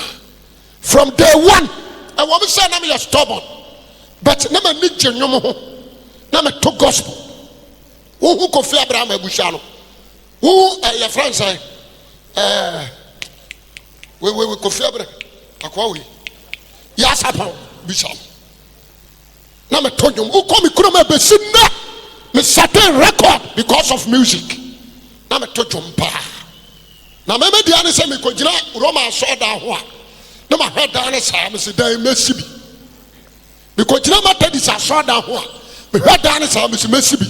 From day one, I want to say I'm a stubborn. But never need to never to gospel. Who Kofi Abraham Ebushano? Who your friends say? We Kofi Abraham. Akwawi. Yes, upon Bishop. Na me told you, who come me besina me certain record because of music. Na me told you mpa. Na me di ane se me kojina Roma so da ho a. Na ma head down say me se dan mesibi. Me kojina Methodist so da ho a. Me head down say me se mesibi.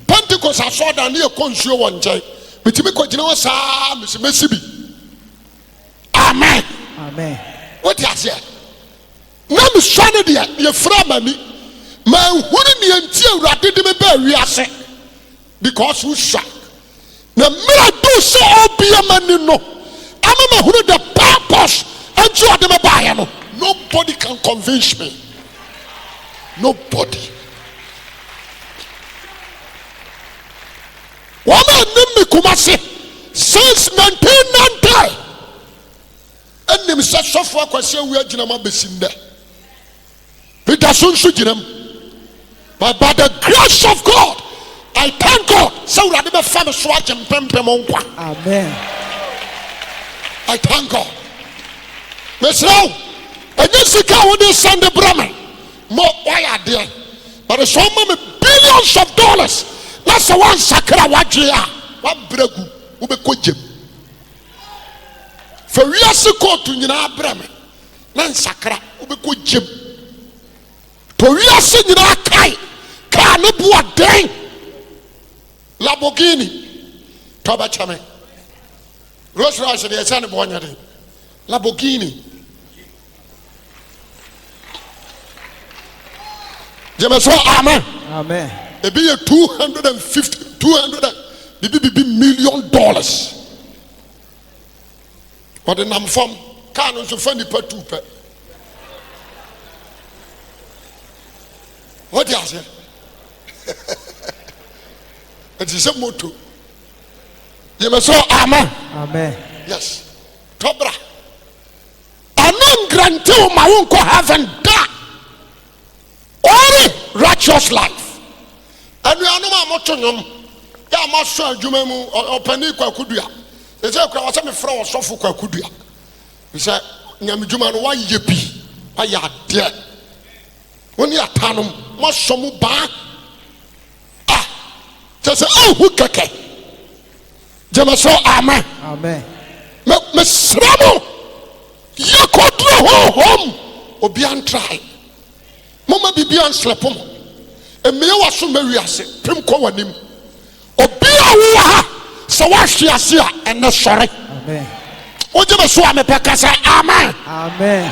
Pentecost so da na e konsuo won nche. Me ti me kojina wo sa me se mesibi. Amen. Amen. What you say? Na me swane de ye fra mami. Ma huni ni enti awurade de me ba wiase because who shock na mira do so obia mani no ama ma hunu the purpose and you de me ba ya no. Nobody can convince me. Nobody. Wama nimi kumase since 1990 enim se sofo akwase wi agina ma besinda Peter sunsu ginam. But by the grace of God, I thank God. So we are the family swatch and pempemonkwa. Amen. I thank God. Miss Row, and yes, you can't send the Brahman. More why are there? But it's so many billions of dollars. That's the one sakra wajia. What bregu ube kojim. For we are so called to Nina Brahman. Nan sakra ube kojim. For we are singing our kai. Kane bua den Lamborghini Toba Chame Rolls Royce de Sane Bonya den Lamborghini Jemeso amen. Amen. E be $200 million. What the nam from can so funny per 2 per. What you say? It is a motto. You must say amen. Amen. Yes. Tobra. Anon granteo ma wonko heaven da. Only righteous life. And we are no more moto nyom. Ya ma so adwuma mu opani kwa kudua. They say kwa wasa me fra wo sofo kwa kudua. He say nyam dwuma no wa ye bi. Wa ya de. Woni atanom mo somu ba. Just oh who keke. Jemeso amen. Amen. Me sramo. Ye kodro hom. Obi an try. Mama bibi an slepom. E me waso mawiase. Pem ko wanim. Obi awo ha. So wa hwiase a ene sore. Amen. O jemeso ame peka say amen. Amen.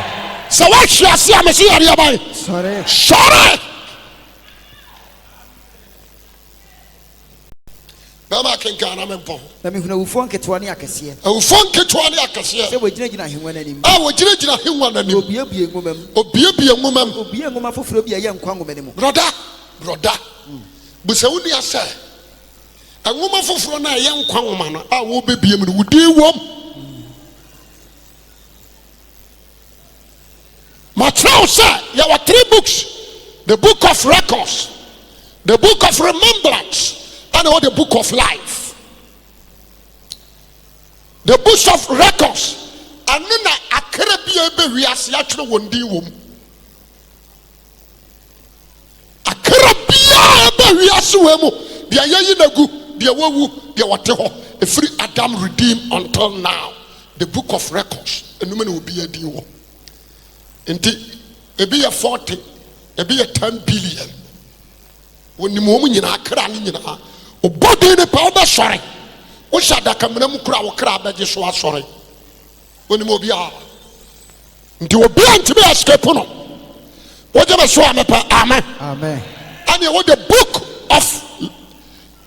So wa hwiase a me se yare abai. Sorry. Sore. Baba kenkana mempo. Na me huna ufo nketewa ne akese. Ufo nketewa ne akese. Se wogina henwa nanim. Wogina henwa nanim. Obiebie ngomam. Obiebie ngomam. Obie ngoma foforo bia ye nkwa ngoma ne mu. Brother. Busa wuni asa. Ngoma foforo na ye nkwa ngoma no a wo bebie mu wudi wom. Matthew said there were 3 books. The book of records, the book of remembrance, and all the book of life. The books of records. And then a Caribbean we are actually one day womb. A Caribbean we are so the Ayanagu, the Awu, the Wateho, a free Adam redeemed until now. The book of records, and woman will be a deal. Indeed, it be a 40, it be a 10 billion. When the moment in a cran in a body in a powder, sorry. What shall that come in crowd crab that just was sorry? When the mobile into a blind to be a scapuno. Whatever so I'm a amen. Amen. And you want the book of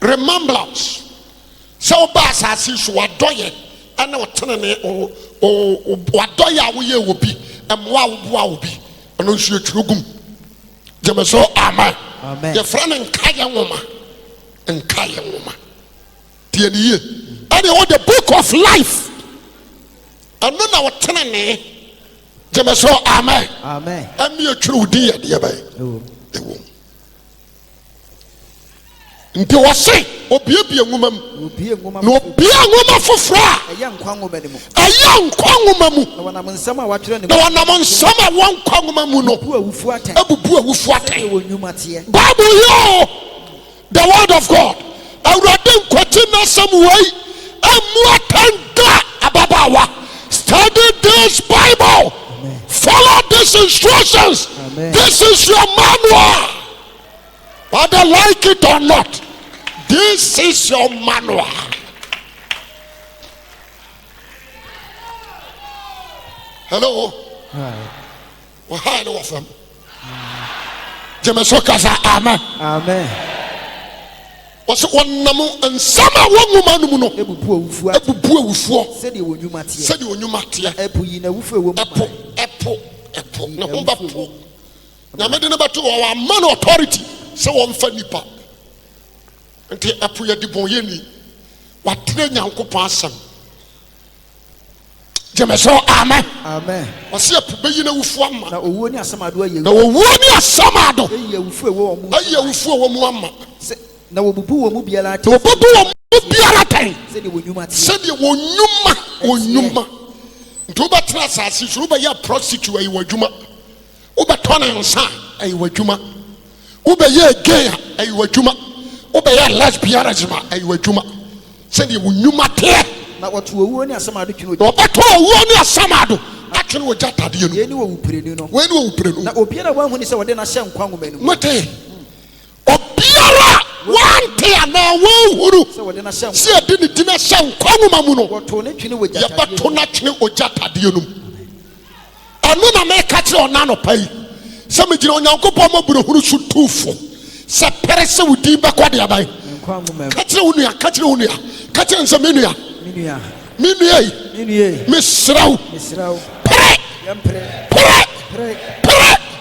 remembrance. So bass as he should adore and no turning or what do you will be and wow be and no shoot rugum. Jamaso amen. Amen. Your friend and Kaya woman and Kaya woman. Dear year. And you want the book of life. And no now turning Jamaso amen. Amen. And me a true dear by the womb. Nti wose obiebie nwoma mu no obia nwoma foforo a ɛyɛ nkwa nwoma ne mu ɛyɛ nkwa nwoma mu na wɔnam nsɛm a wɔatwerɛ ne na wɔnam nsɛm a wɔnkwa nwoma mu no abubu awufu atɛn wɔ nnwuma teɛ Bible yo the word of God awurade nkwati n'asɛm wei emu atɛnda ababaawa study this Bible. Amen. Follow these instructions. Amen. This is your manual. Whether like it or not, this is your manual. Hello. Hi. Well, hi, no of them. Jemesoka sa amen. Amen. Was one namu and sama one woman no. Ebubu awufuo. Said you wonu matie. Said you wonu matie. Epu yi na wufu ewo mu. Epo. Na homba po. Na me de na bato our man authority. Se won fa nipa nti apo ya di bon yeni watre nyankopon asem jemeso amen wase apo beyi na wufu ama na owuo ni asamado aye na owuo ni asamado aye wufu ewo mu aye wufu ewo mu ama na wobubu wo mu biara te wobubu wo mu biara tan se de wonwuma te se de wonwuma nti obatra asase so be ya prostitute ayi wadwuma obetona nsa ayi wadwuma ubeye gay ayi wadwuma ubeye lesbianism ayi wadwuma se de wonwuma te na woto owuo ni asamado twino obeto owuo ni asamado atwene wo jatade no ye ni wo wuprenu no we ni wo wuprenu na obiara wa hu ni se wode na hye nkwa ngoma nu mate obiara wante ana wo huru se wode na hye se ade ni dina hye nkwa ngoma mu no woto ne twene wo ya jatade beto na twene o jatade no anu na me ka kire ona no pai se me gina onyankopon maburo huru su tufo se pere se wudi be kwa de abai nkwa ngoma ka kire wonu ka kire nse menua yi mesraw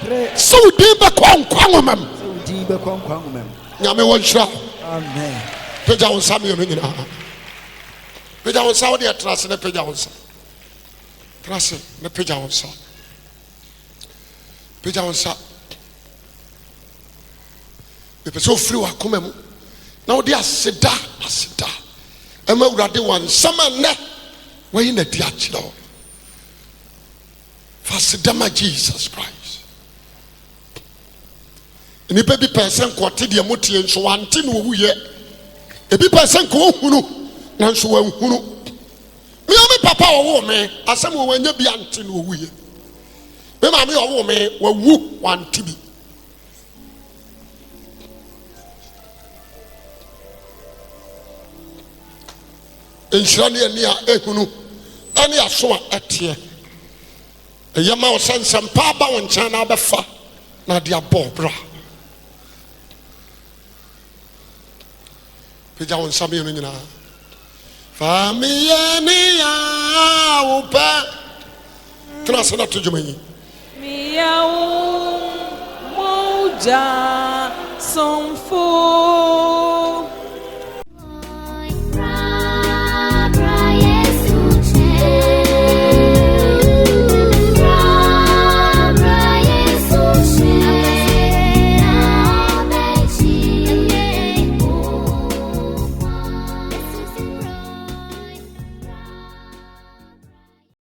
pere se wudi be kwa nkwa ngoma nyame won hira amen peja won sa me no nyina peja won sa wo de trase ne peja won sa trase ne peja won sa peja won sa be so free wa koma mu na wo de aseda ema urade wan sama ne we na di akiro fasidama Jesus Christ ni baby person kote de motie nso wante no wuye ebi person ko hunu na nso wan hunu me o me papa wo me asem wo wanya bi ante no wuye me ma me wo me wawu wante bi enshirani ani a ehunu ani aso a etie eyama o sansam pa ba won chan na abefa na de abọ bra peja won same no nyina famia ni ya upa trasa na tujumani miau moja somfo